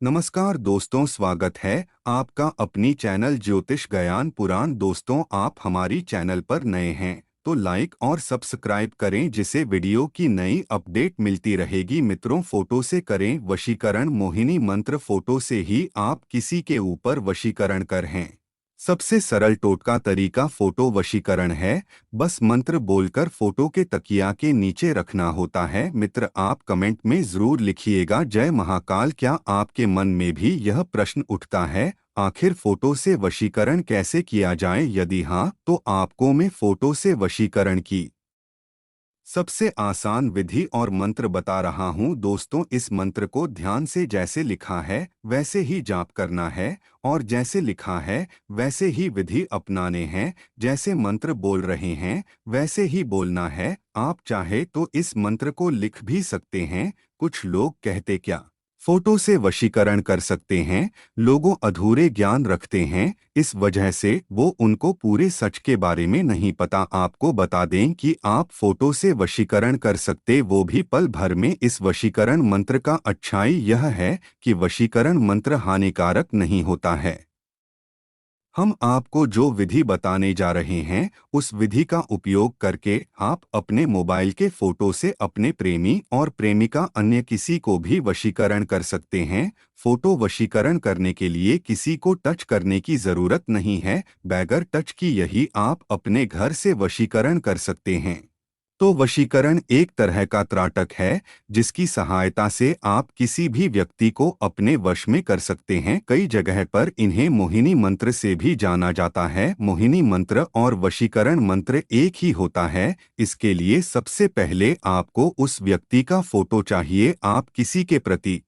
नमस्कार दोस्तों, स्वागत है आपका अपनी चैनल ज्योतिष ज्ञान पुराण। दोस्तों, आप हमारी चैनल पर नए हैं तो लाइक और सब्सक्राइब करें, जिसे वीडियो की नई अपडेट मिलती रहेगी। मित्रों, फोटो से करें वशीकरण। मोहिनी मंत्र फोटो से ही आप किसी के ऊपर वशीकरण कर हैं। सबसे सरल टोटका तरीका फोटो वशीकरण है। बस मंत्र बोलकर फोटो के तकिया के नीचे रखना होता है। मित्र, आप कमेंट में जरूर लिखिएगा जय महाकाल। क्या आपके मन में भी यह प्रश्न उठता है, आखिर फोटो से वशीकरण कैसे किया जाए? यदि हाँ, तो आपको मैं फोटो से वशीकरण की सबसे आसान विधि और मंत्र बता रहा हूं। दोस्तों, इस मंत्र को ध्यान से जैसे लिखा है वैसे ही जाप करना है, और जैसे लिखा है वैसे ही विधि अपनाने हैं। जैसे मंत्र बोल रहे हैं वैसे ही बोलना है। आप चाहे तो इस मंत्र को लिख भी सकते हैं। कुछ लोग कहते क्या फोटो से वशीकरण कर सकते हैं, लोगों अधूरे ज्ञान रखते हैं, इस वजह से वो उनको पूरे सच के बारे में नहीं पता। आपको बता दें कि आप फोटो से वशीकरण कर सकते, वो भी पल भर में। इस वशीकरण मंत्र का अच्छाई यह है कि वशीकरण मंत्र हानिकारक नहीं होता है। हम आपको जो विधि बताने जा रहे हैं उस विधि का उपयोग करके आप अपने मोबाइल के फोटो से अपने प्रेमी और प्रेमिका अन्य किसी को भी वशीकरण कर सकते हैं। फोटो वशीकरण करने के लिए किसी को टच करने की जरूरत नहीं है। बगैर टच की यही आप अपने घर से वशीकरण कर सकते हैं। तो वशीकरण एक तरह का त्राटक है जिसकी सहायता से आप किसी भी व्यक्ति को अपने वश में कर सकते हैं। कई जगह पर इन्हें मोहिनी मंत्र से भी जाना जाता है। मोहिनी मंत्र और वशीकरण मंत्र एक ही होता है। इसके लिए सबसे पहले आपको उस व्यक्ति का फोटो चाहिए। आप किसी के प्रति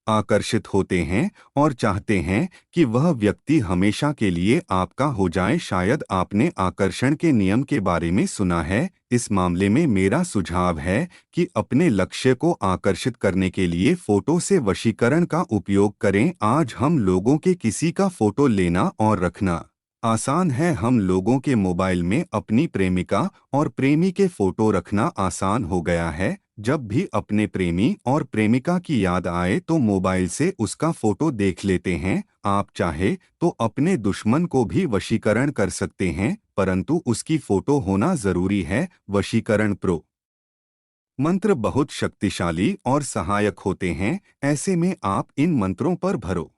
आकर्षित होते हैं और चाहते हैं कि वह व्यक्ति हमेशा के लिए आपका हो जाए। शायद आपने आकर्षण के नियम के बारे में सुना है। इस मामले में मेरा सुझाव है कि अपने लक्ष्य को आकर्षित करने के लिए फोटो से वशीकरण का उपयोग करें। आज हम लोगों के किसी का फोटो लेना और रखना आसान है। हम लोगों के मोबाइल में अपनी प्रेमिका और प्रेमी के फोटो रखना आसान हो गया है। जब भी अपने प्रेमी और प्रेमिका की याद आए तो मोबाइल से उसका फोटो देख लेते हैं। आप चाहे तो अपने दुश्मन को भी वशीकरण कर सकते हैं, परंतु उसकी फोटो होना जरूरी है। वशीकरण प्रो मंत्र बहुत शक्तिशाली और सहायक होते हैं। ऐसे में आप इन मंत्रों पर भरो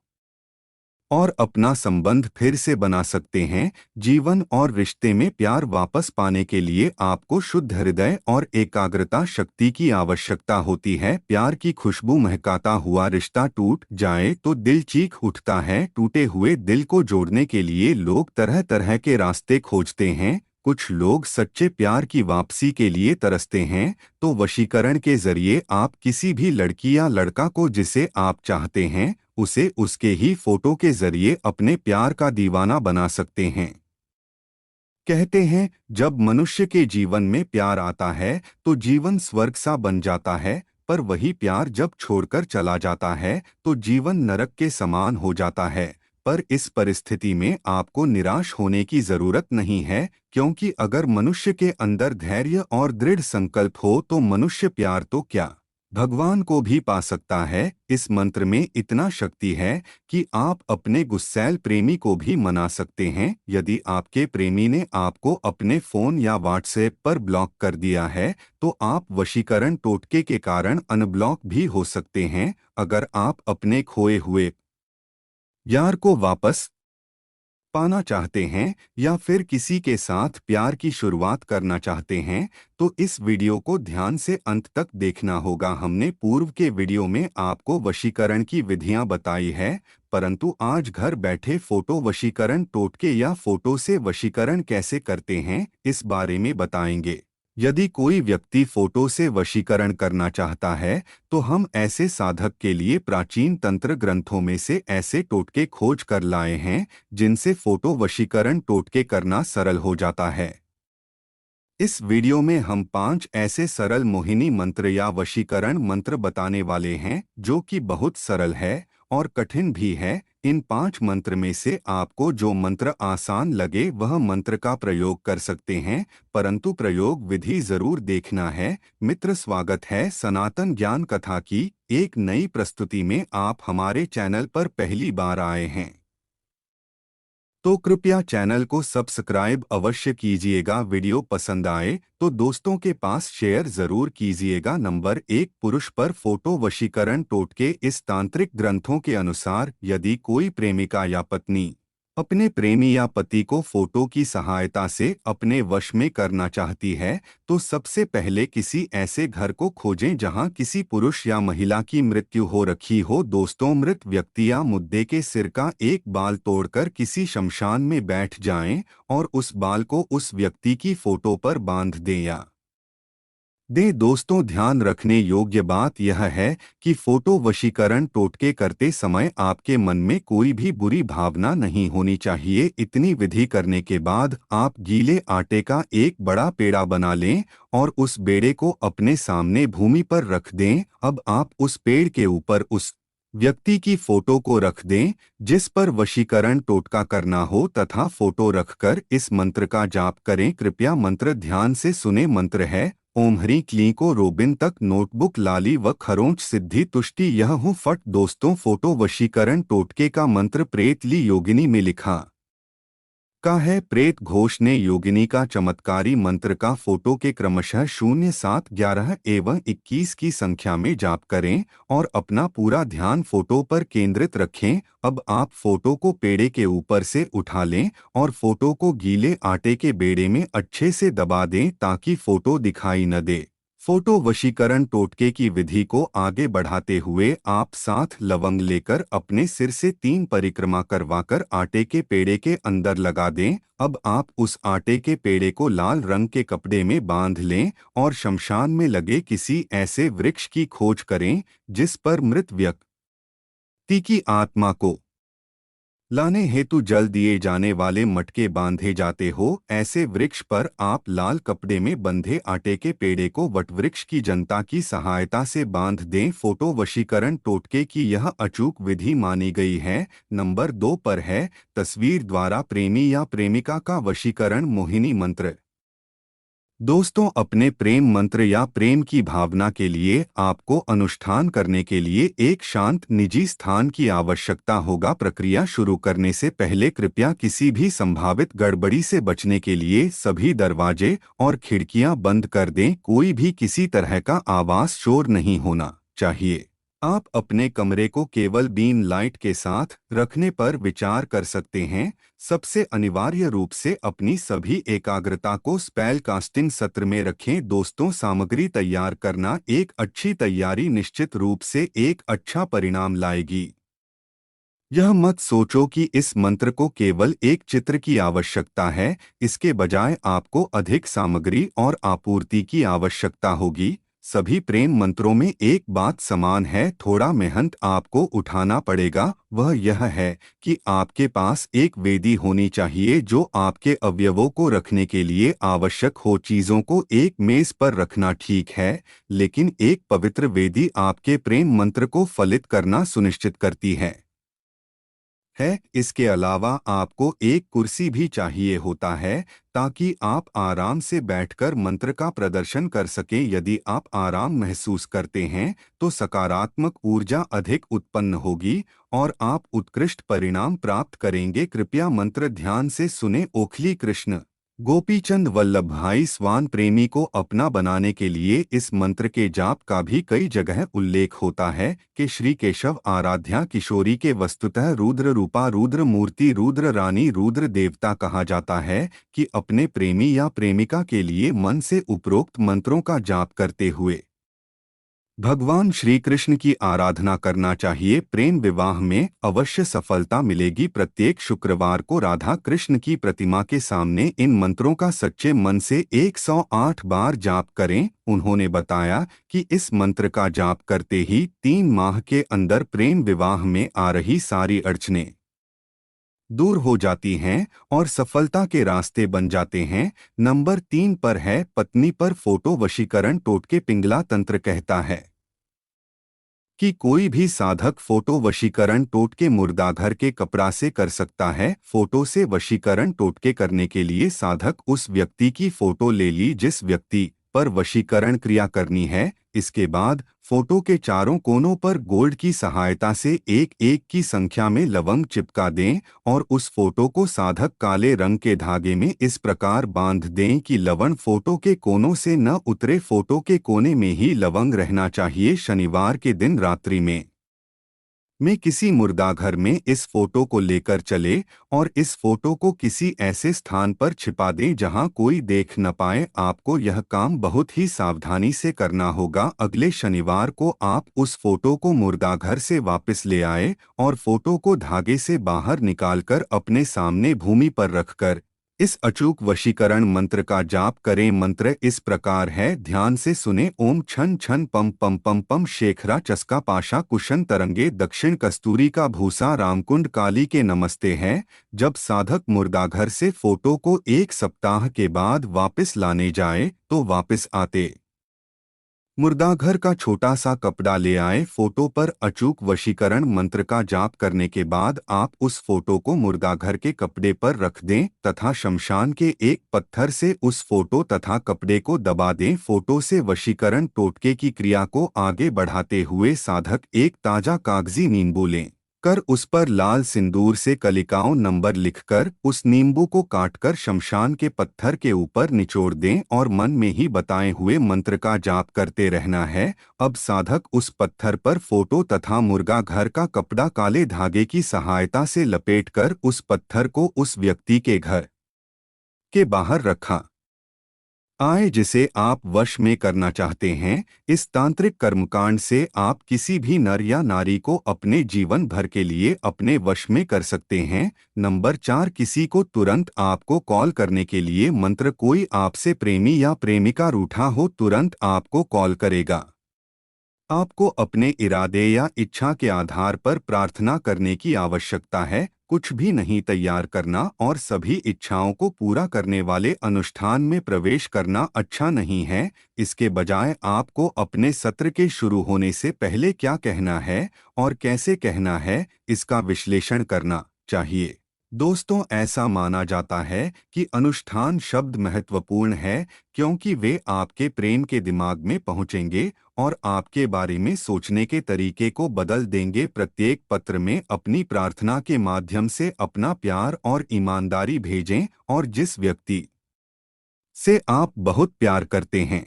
और अपना संबंध फिर से बना सकते हैं। जीवन और रिश्ते में प्यार वापस पाने के लिए आपको शुद्ध हृदय और एकाग्रता शक्ति की आवश्यकता होती है। प्यार की खुशबू महकाता हुआ रिश्ता टूट जाए तो दिल चीख उठता है। टूटे हुए दिल को जोड़ने के लिए लोग तरह तरह के रास्ते खोजते हैं। कुछ लोग सच्चे प्यार की वापसी के लिए तरसते हैं। तो वशीकरण के जरिए आप किसी भी लड़की या लड़का को जिसे आप चाहते हैं उसे उसके ही फोटो के जरिए अपने प्यार का दीवाना बना सकते हैं। कहते हैं, जब मनुष्य के जीवन में प्यार आता है तो जीवन स्वर्ग सा बन जाता है, पर वही प्यार जब छोड़कर चला जाता है तो जीवन नरक के समान हो जाता है। पर इस परिस्थिति में आपको निराश होने की जरूरत नहीं है, क्योंकि अगर मनुष्य के अंदर धैर्य और दृढ़ संकल्प हो तो मनुष्य प्यार तो क्या, भगवान को भी पा सकता है। इस मंत्र में इतना शक्ति है कि आप अपने गुस्सैल प्रेमी को भी मना सकते हैं। यदि आपके प्रेमी ने आपको अपने फोन या व्हाट्सएप पर ब्लॉक कर दिया है तो आप वशीकरण टोटके के कारण अनब्लॉक भी हो सकते हैं। अगर आप अपने खोए हुए यार को वापस पाना चाहते हैं या फिर किसी के साथ प्यार की शुरुआत करना चाहते हैं तो इस वीडियो को ध्यान से अंत तक देखना होगा। हमने पूर्व के वीडियो में आपको वशीकरण की विधियां बताई है, परंतु आज घर बैठे फोटो वशीकरण टोटके या फोटो से वशीकरण कैसे करते हैं इस बारे में बताएंगे। यदि कोई व्यक्ति फोटो से वशीकरण करना चाहता है तो हम ऐसे साधक के लिए प्राचीन तंत्र ग्रंथों में से ऐसे टोटके खोज कर लाए हैं जिनसे फोटो वशीकरण टोटके करना सरल हो जाता है। इस वीडियो में हम 5 ऐसे सरल मोहिनी मंत्र या वशीकरण मंत्र बताने वाले हैं जो कि बहुत सरल है और कठिन भी है। इन 5 मंत्र में से आपको जो मंत्र आसान लगे वह मंत्र का प्रयोग कर सकते हैं, परंतु प्रयोग विधि जरूर देखना है। मित्र, स्वागत है सनातन ज्ञान कथा की एक नई प्रस्तुति में। आप हमारे चैनल पर पहली बार आए हैं तो कृपया चैनल को सब्सक्राइब अवश्य कीजिएगा। वीडियो पसंद आए तो दोस्तों के पास शेयर जरूर कीजिएगा। नंबर 1, पुरुष पर फोटो वशीकरण टोटके। इस तांत्रिक ग्रंथों के अनुसार यदि कोई प्रेमिका या पत्नी अपने प्रेमी या पति को फोटो की सहायता से अपने वश में करना चाहती है तो सबसे पहले किसी ऐसे घर को खोजें जहां किसी पुरुष या महिला की मृत्यु हो रखी हो। दोस्तों, मृत व्यक्ति या मुद्दे के सिर का एक बाल तोड़कर किसी शमशान में बैठ जाएं और उस बाल को उस व्यक्ति की फोटो पर बांध दें या दोस्तों, ध्यान रखने योग्य बात यह है कि फोटो वशीकरण टोटके करते समय आपके मन में कोई भी बुरी भावना नहीं होनी चाहिए। इतनी विधि करने के बाद आप गीले आटे का एक बड़ा पेड़ा बना लें और उस बेड़े को अपने सामने भूमि पर रख दें। अब आप उस पेड़ के ऊपर उस व्यक्ति की फोटो को रख दें जिस पर वशीकरण टोटका करना हो तथा फोटो रखकर इस मंत्र का जाप करें। कृपया मंत्र ध्यान से सुने। मंत्र है ओम ह्रीं क्लीं को रोबिन तक नोटबुक लाली व खरोंच सिद्धि तुष्टि यह हूँ फट। दोस्तों, फोटो वशीकरण टोटके का मंत्र प्रेत ली योगिनी में लिखा का है। प्रेत घोष ने योगिनी का चमत्कारी मंत्र का फोटो के क्रमशः 0, 7, 11 एवं 21 की संख्या में जाप करें और अपना पूरा ध्यान फोटो पर केंद्रित रखें। अब आप फोटो को पेड़े के ऊपर से उठा लें और फोटो को गीले आटे के बेड़े में अच्छे से दबा दें ताकि फोटो दिखाई न दे। फोटो वशीकरण टोटके की विधि को आगे बढ़ाते हुए आप 7 लवंग लेकर अपने सिर से 3 परिक्रमा करवाकर आटे के पेड़े के अंदर लगा दें। अब आप उस आटे के पेड़े को लाल रंग के कपड़े में बांध लें और शमशान में लगे किसी ऐसे वृक्ष की खोज करें जिस पर मृत व्यक्ति की आत्मा को लाने हेतु जल दिए जाने वाले मटके बांधे जाते हो। ऐसे वृक्ष पर आप लाल कपड़े में बंधे आटे के पेड़े को वटवृक्ष की जनता की सहायता से बांध दें। फोटो वशीकरण टोटके की यह अचूक विधि मानी गई है। नंबर 2 पर है तस्वीर द्वारा प्रेमी या प्रेमिका का वशीकरण मोहिनी मंत्र। दोस्तों, अपने प्रेम मंत्र या प्रेम की भावना के लिए आपको अनुष्ठान करने के लिए एक शांत निजी स्थान की आवश्यकता होगा। प्रक्रिया शुरू करने से पहले कृपया किसी भी संभावित गड़बड़ी से बचने के लिए सभी दरवाजे और खिड़कियां बंद कर दें। कोई भी किसी तरह का आवाज शोर नहीं होना चाहिए। आप अपने कमरे को केवल बीम लाइट के साथ रखने पर विचार कर सकते हैं। सबसे अनिवार्य रूप से अपनी सभी एकाग्रता को स्पेल कास्टिंग सत्र में रखें। दोस्तों, सामग्री तैयार करना। एक अच्छी तैयारी निश्चित रूप से एक अच्छा परिणाम लाएगी। यह मत सोचो कि इस मंत्र को केवल एक चित्र की आवश्यकता है। इसके बजाय आपको अधिक सामग्री और आपूर्ति की आवश्यकता होगी। सभी प्रेम मंत्रों में एक बात समान है, थोड़ा मेहनत आपको उठाना पड़ेगा। वह यह है कि आपके पास एक वेदी होनी चाहिए जो आपके अवयवों को रखने के लिए आवश्यक हो। चीजों को एक मेज पर रखना ठीक है, लेकिन एक पवित्र वेदी आपके प्रेम मंत्र को फलित करना सुनिश्चित करती है। इसके अलावा आपको एक कुर्सी भी चाहिए होता है ताकि आप आराम से बैठकर मंत्र का प्रदर्शन कर सकें। यदि आप आराम महसूस करते हैं तो सकारात्मक ऊर्जा अधिक उत्पन्न होगी और आप उत्कृष्ट परिणाम प्राप्त करेंगे। कृपया मंत्र ध्यान से सुने। ओखली कृष्ण गोपीचंद वल्लभ भाई स्वान प्रेमी को अपना बनाने के लिए इस मंत्र के जाप का भी कई जगह उल्लेख होता है कि श्री केशव आराध्या किशोरी के वस्तुतः रुद्र रूपा, रुद्र मूर्ति, रुद्र रानी, रुद्र देवता कहा जाता है कि अपने प्रेमी या प्रेमिका के लिए मन से उपरोक्त मंत्रों का जाप करते हुए भगवान श्री कृष्ण की आराधना करना चाहिए। प्रेम विवाह में अवश्य सफलता मिलेगी। प्रत्येक शुक्रवार को राधा कृष्ण की प्रतिमा के सामने इन मंत्रों का सच्चे मन से 108 बार जाप करें। उन्होंने बताया कि इस मंत्र का जाप करते ही 3 माह के अंदर प्रेम विवाह में आ रही सारी अड़चनें दूर हो जाती हैं और सफलता के रास्ते बन जाते हैं। नंबर 3 पर है पत्नी पर फोटो वशीकरण टोटके। पिंगला तंत्र कहता है कि कोई भी साधक फोटो वशीकरण टोटके मुर्दाघर के कपड़ा से कर सकता है। फोटो से वशीकरण टोटके करने के लिए साधक उस व्यक्ति की फोटो ले ली जिस व्यक्ति पर वशीकरण क्रिया करनी है। इसके बाद फोटो के चारों कोनों पर गोल्ड की सहायता से एक एक की संख्या में लवंग चिपका दें और उस फोटो को साधक काले रंग के धागे में इस प्रकार बांध दें कि लवंग फोटो के कोनों से न उतरे। फोटो के कोने में ही लवंग रहना चाहिए। शनिवार के दिन रात्रि में किसी मुर्दाघर में इस फोटो को लेकर चले और इस फोटो को किसी ऐसे स्थान पर छिपा दें जहां कोई देख न पाए। आपको यह काम बहुत ही सावधानी से करना होगा। अगले शनिवार को आप उस फोटो को मुर्दाघर से वापस ले आए और फोटो को धागे से बाहर निकालकर अपने सामने भूमि पर रखकर इस अचूक वशीकरण मंत्र का जाप करें। मंत्र इस प्रकार है, ध्यान से सुने। ओम छन छन पम पम पम पम शेखरा चस्का पाशा कुशन तरंगे दक्षिण कस्तूरी का भूसा रामकुंड काली के नमस्ते है। जब साधक मुर्दाघर से फोटो को 1 सप्ताह के बाद वापस लाने जाए तो वापस आते मुर्दाघर का छोटा सा कपड़ा ले आए। फोटो पर अचूक वशीकरण मंत्र का जाप करने के बाद आप उस फोटो को मुर्दाघर के कपड़े पर रख दें तथा शमशान के एक पत्थर से उस फोटो तथा कपड़े को दबा दें। फोटो से वशीकरण टोटके की क्रिया को आगे बढ़ाते हुए साधक एक ताजा कागजी नींबू लें कर उस पर लाल सिंदूर से कलिकाओं नंबर लिखकर उस नींबू को काटकर शमशान के पत्थर के ऊपर निचोड़ दें और मन में ही बताए हुए मंत्र का जाप करते रहना है। अब साधक उस पत्थर पर फोटो तथा मुर्गा घर का कपड़ा काले धागे की सहायता से लपेटकर उस पत्थर को उस व्यक्ति के घर के बाहर रखा आए जिसे आप वश में करना चाहते हैं। इस तांत्रिक कर्मकांड से आप किसी भी नर या नारी को अपने जीवन भर के लिए अपने वश में कर सकते हैं। नंबर 4, किसी को तुरंत आपको कॉल करने के लिए मंत्र। कोई आपसे प्रेमी या प्रेमिका रूठा हो तुरंत आपको कॉल करेगा। आपको अपने इरादे या इच्छा के आधार पर प्रार्थना करने की आवश्यकता है। कुछ भी नहीं तैयार करना और सभी इच्छाओं को पूरा करने वाले अनुष्ठान में प्रवेश करना अच्छा नहीं है। इसके बजाय आपको अपने सत्र के शुरू होने से पहले क्या कहना है और कैसे कहना है इसका विश्लेषण करना चाहिए। दोस्तों, ऐसा माना जाता है कि अनुष्ठान शब्द महत्वपूर्ण है क्योंकि वे आपके प्रेम के दिमाग में पहुंचेंगे और आपके बारे में सोचने के तरीके को बदल देंगे। प्रत्येक पत्र में अपनी प्रार्थना के माध्यम से अपना प्यार और ईमानदारी भेजें और जिस व्यक्ति से आप बहुत प्यार करते हैं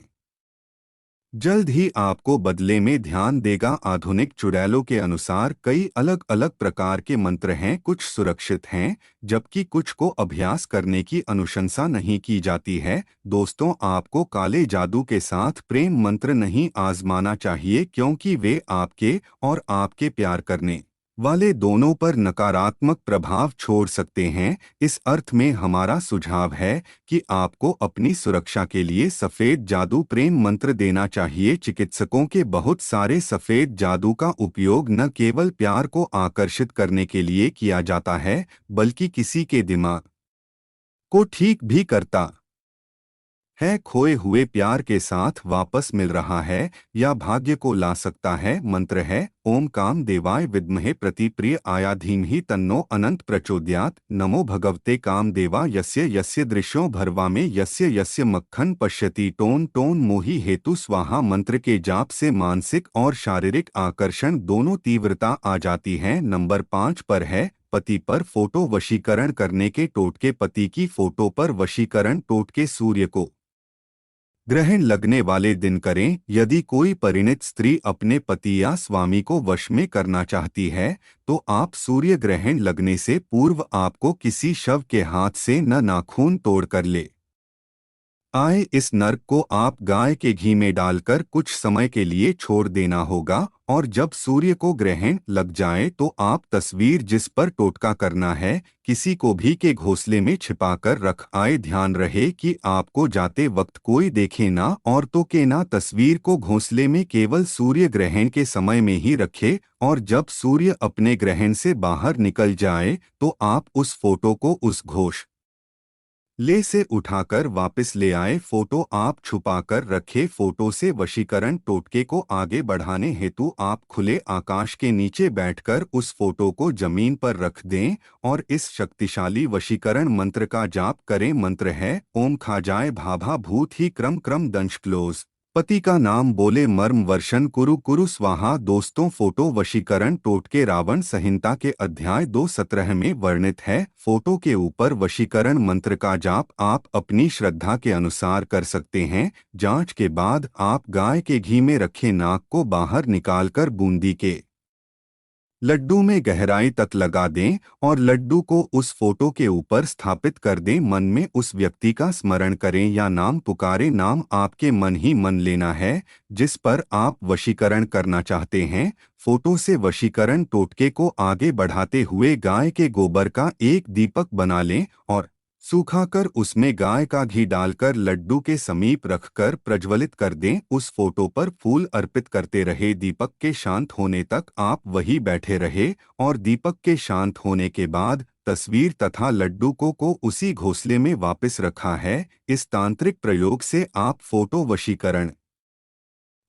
जल्द ही आपको बदले में ध्यान देगा। आधुनिक चुड़ैलों के अनुसार कई अलग अलग प्रकार के मंत्र हैं। कुछ सुरक्षित हैं जबकि कुछ को अभ्यास करने की अनुशंसा नहीं की जाती है। दोस्तों, आपको काले जादू के साथ प्रेम मंत्र नहीं आजमाना चाहिए क्योंकि वे आपके और आपके प्यार करने वाले दोनों पर नकारात्मक प्रभाव छोड़ सकते हैं। इस अर्थ में हमारा सुझाव है कि आपको अपनी सुरक्षा के लिए सफेद जादू प्रेम मंत्र देना चाहिए। चिकित्सकों के बहुत सारे सफेद जादू का उपयोग न केवल प्यार को आकर्षित करने के लिए किया जाता है बल्कि किसी के दिमाग को ठीक भी करता है। खोए हुए प्यार के साथ वापस मिल रहा है या भाग्य को ला सकता है। मंत्र है, ओम काम देवाय विद्महे प्रतिप्रिय आया धीमहि तन्नो अनंत प्रचोदयात्। नमो भगवते काम देवा यस्य यस्य दृश्यों भरवा में यस्य यस्य मक्खन पश्यति टोन टोन मोहि हेतु स्वाहा। मंत्र के जाप से मानसिक और शारीरिक आकर्षण दोनों तीव्रता आ जाती है। नंबर 5 पर है, पति पर फोटो वशीकरण करने के टोटके। पति की फोटो पर वशीकरण टोटके सूर्य को ग्रहण लगने वाले दिन करें। यदि कोई परिणित स्त्री अपने पति या स्वामी को वश में करना चाहती है तो आप सूर्य ग्रहण लगने से पूर्व आपको किसी शव के हाथ से न नाखून तोड़कर ले आए। इस नर्क को आप गाय के घी में डालकर कुछ समय के लिए छोड़ देना होगा और जब सूर्य को ग्रहण लग जाए तो आप तस्वीर जिस पर टोटका करना है किसी को भी के घोंसले में छिपाकर रख आए। ध्यान रहे कि आपको जाते वक्त कोई देखे ना और तो के ना। तस्वीर को घोंसले में केवल सूर्य ग्रहण के समय में ही रखे और जब सूर्य अपने ग्रहण से बाहर निकल जाए तो आप उस फोटो को उस घोष ले से उठाकर वापस ले आए। फोटो आप छुपाकर रखे। फोटो से वशीकरण टोटके को आगे बढ़ाने हेतु आप खुले आकाश के नीचे बैठकर उस फोटो को जमीन पर रख दें और इस शक्तिशाली वशीकरण मंत्र का जाप करें। मंत्र है ओम खाजाय भाभा भूत ही क्रम क्रम दंश क्लोज। पति का नाम बोले मर्म वर्षन कुरु कुरु स्वाहा। दोस्तों, फोटो वशीकरण टोटके रावण संहिता के अध्याय 2:17 में वर्णित है। फोटो के ऊपर वशीकरण मंत्र का जाप आप अपनी श्रद्धा के अनुसार कर सकते हैं। जांच के बाद आप गाय के घी में रखे नाक को बाहर निकालकर बूंदी के लड्डू में गहराई तक लगा दें और लड्डू को उस फोटो के ऊपर स्थापित कर दें। मन में उस व्यक्ति का स्मरण करें या नाम पुकारें। नाम आपके मन ही मन लेना है जिस पर आप वशीकरण करना चाहते हैं। फोटो से वशीकरण टोटके को आगे बढ़ाते हुए गाय के गोबर का एक दीपक बना लें और सूखाकर उसमें गाय का घी डालकर लड्डू के समीप रखकर प्रज्वलित कर दें। उस फोटो पर फूल अर्पित करते रहे। दीपक के शांत होने तक आप वहीं बैठे रहे और दीपक के शांत होने के बाद तस्वीर तथा लड्डू को उसी घोंसले में वापस रखा है। इस तांत्रिक प्रयोग से आप फोटो वशीकरण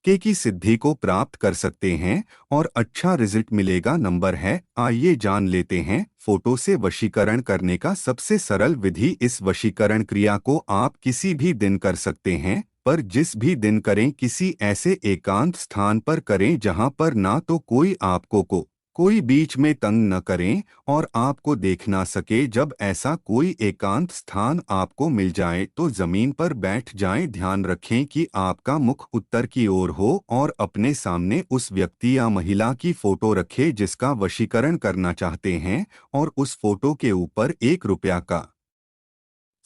की सिद्धि को प्राप्त कर सकते हैं और अच्छा रिजल्ट मिलेगा। नंबर है, आइए जान लेते हैं फोटो से वशीकरण करने का सबसे सरल विधि। इस वशीकरण क्रिया को आप किसी भी दिन कर सकते हैं, पर जिस भी दिन करें किसी ऐसे एकांत स्थान पर करें जहां पर ना तो कोई आपको कोई बीच में तंग न करें और आपको देख ना सके। जब ऐसा कोई एकांत स्थान आपको मिल जाए तो जमीन पर बैठ जाएं। ध्यान रखें कि आपका मुख उत्तर की ओर हो और अपने सामने उस व्यक्ति या महिला की फोटो रखें जिसका वशीकरण करना चाहते हैं और उस फोटो के ऊपर ₹1 का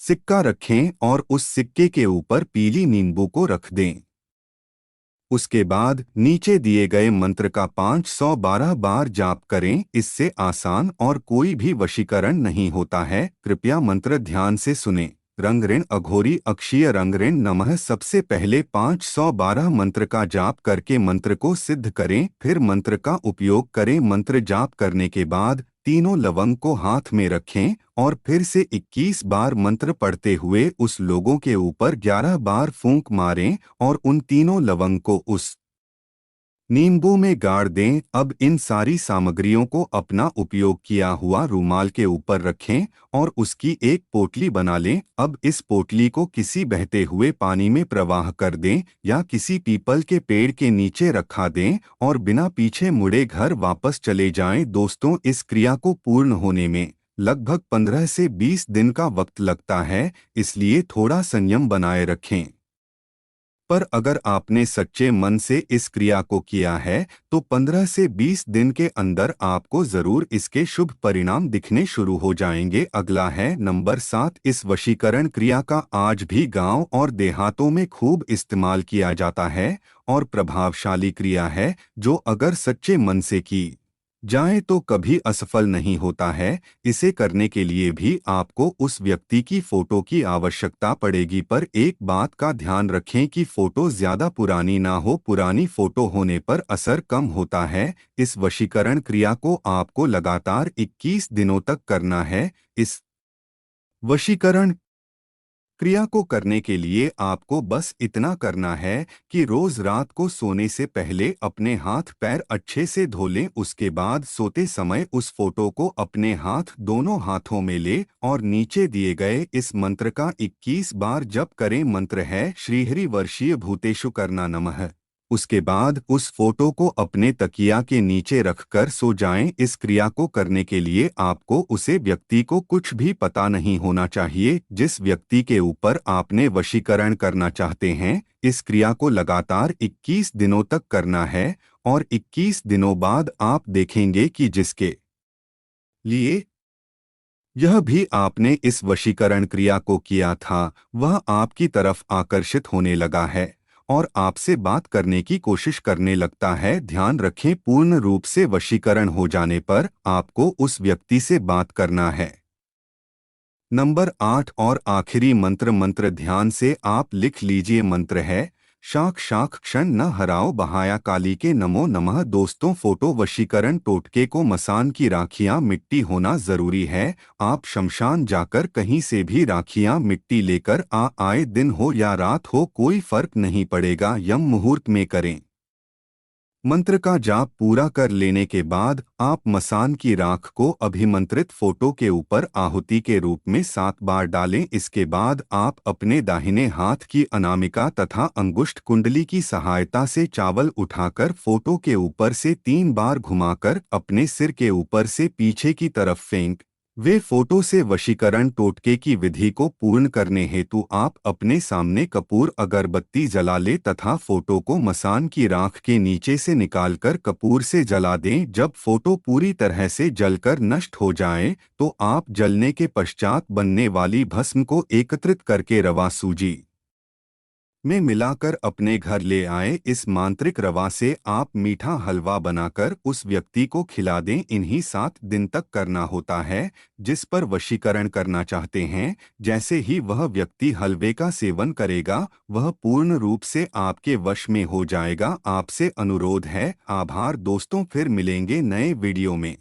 सिक्का रखें और उस सिक्के के ऊपर पीली नींबू को रख दें। उसके बाद नीचे दिए गए मंत्र का 512 बार जाप करें। इससे आसान और कोई भी वशीकरण नहीं होता है। कृपया मंत्र ध्यान से सुनें। रंग ऋण अघोरी अक्षीय रंग ऋण नमः। सबसे पहले 512 मंत्र का जाप करके मंत्र को सिद्ध करें, फिर मंत्र का उपयोग करें। मंत्र जाप करने के बाद तीनों लवंग को हाथ में रखें और फिर से 21 बार मंत्र पढ़ते हुए उस लोगों के ऊपर 11 बार फूंक मारें और उन तीनों लवंग को उस नींबू में गाड़ दें। अब इन सारी सामग्रियों को अपना उपयोग किया हुआ रूमाल के ऊपर रखें और उसकी एक पोटली बना लें। अब इस पोटली को किसी बहते हुए पानी में प्रवाह कर दें या किसी पीपल के पेड़ के नीचे रखा दें और बिना पीछे मुड़े घर वापस चले जाएं। दोस्तों, इस क्रिया को पूर्ण होने में लगभग 15 से 20 दिन का वक्त लगता है, इसलिए थोड़ा संयम बनाए रखें। पर अगर आपने सच्चे मन से इस क्रिया को किया है तो 15 से 20 दिन के अंदर आपको जरूर इसके शुभ परिणाम दिखने शुरू हो जाएंगे। अगला है नंबर 7। इस वशीकरण क्रिया का आज भी गांव और देहातों में खूब इस्तेमाल किया जाता है और प्रभावशाली क्रिया है जो अगर सच्चे मन से की जाए तो कभी असफल नहीं होता है। इसे करने के लिए भी आपको उस व्यक्ति की फोटो की आवश्यकता पड़ेगी, पर एक बात का ध्यान रखें कि फोटो ज्यादा पुरानी ना हो। पुरानी फोटो होने पर असर कम होता है। इस वशीकरण क्रिया को आपको लगातार 21 दिनों तक करना है। इस वशीकरण क्रिया को करने के लिए आपको बस इतना करना है कि रोज रात को सोने से पहले अपने हाथ पैर अच्छे से धो लें। उसके बाद सोते समय उस फोटो को अपने हाथ दोनों हाथों में ले और नीचे दिए गए इस मंत्र का 21 बार जप करें। मंत्र है श्रीहरि वर्षीय भूतेषु करना नमः। उसके बाद उस फोटो को अपने तकिया के नीचे रखकर सो जाएं। इस क्रिया को करने के लिए आपको उसे व्यक्ति को कुछ भी पता नहीं होना चाहिए जिस व्यक्ति के ऊपर आपने वशीकरण करना चाहते हैं। इस क्रिया को लगातार 21 दिनों तक करना है और 21 दिनों बाद आप देखेंगे कि जिसके लिए यह भी आपने इस वशीकरण क्रिया को किया था वह आपकी तरफ आकर्षित होने लगा है और आपसे बात करने की कोशिश करने लगता है। ध्यान रखें, पूर्ण रूप से वशीकरण हो जाने पर आपको उस व्यक्ति से बात करना है। नंबर 8 और आखिरी मंत्र। मंत्र ध्यान से आप लिख लीजिए। मंत्र है शाख शाख क्षण न हराओ बहाया काली के नमो नमः। दोस्तों, फोटो वशीकरण टोटके को मसान की राखियां मिट्टी होना जरूरी है। आप शमशान जाकर कहीं से भी राखियां मिट्टी लेकर आए दिन हो या रात हो कोई फर्क नहीं पड़ेगा। यम मुहूर्त में करें। मंत्र का जाप पूरा कर लेने के बाद आप मसान की राख को अभिमंत्रित फोटो के ऊपर आहुति के रूप में 7 बार डालें। इसके बाद आप अपने दाहिने हाथ की अनामिका तथा अंगुष्ठ कुंडली की सहायता से चावल उठाकर फोटो के ऊपर से 3 बार घुमाकर अपने सिर के ऊपर से पीछे की तरफ फेंक वे फोटो से वशीकरण टोटके की विधि को पूर्ण करने हेतु आप अपने सामने कपूर अगरबत्ती जला ले तथा फोटो को मसान की राख के नीचे से निकालकर कपूर से जला दें। जब फोटो पूरी तरह से जलकर नष्ट हो जाए तो आप जलने के पश्चात बनने वाली भस्म को एकत्रित करके रवा सूजी में मिलाकर अपने घर ले आए। इस मांत्रिक रवा से आप मीठा हलवा बनाकर उस व्यक्ति को खिला दें। इन्हीं 7 दिन तक करना होता है जिस पर वशीकरण करना चाहते हैं। जैसे ही वह व्यक्ति हलवे का सेवन करेगा वह पूर्ण रूप से आपके वश में हो जाएगा। आपसे अनुरोध है। आभार दोस्तों, फिर मिलेंगे नए वीडियो में।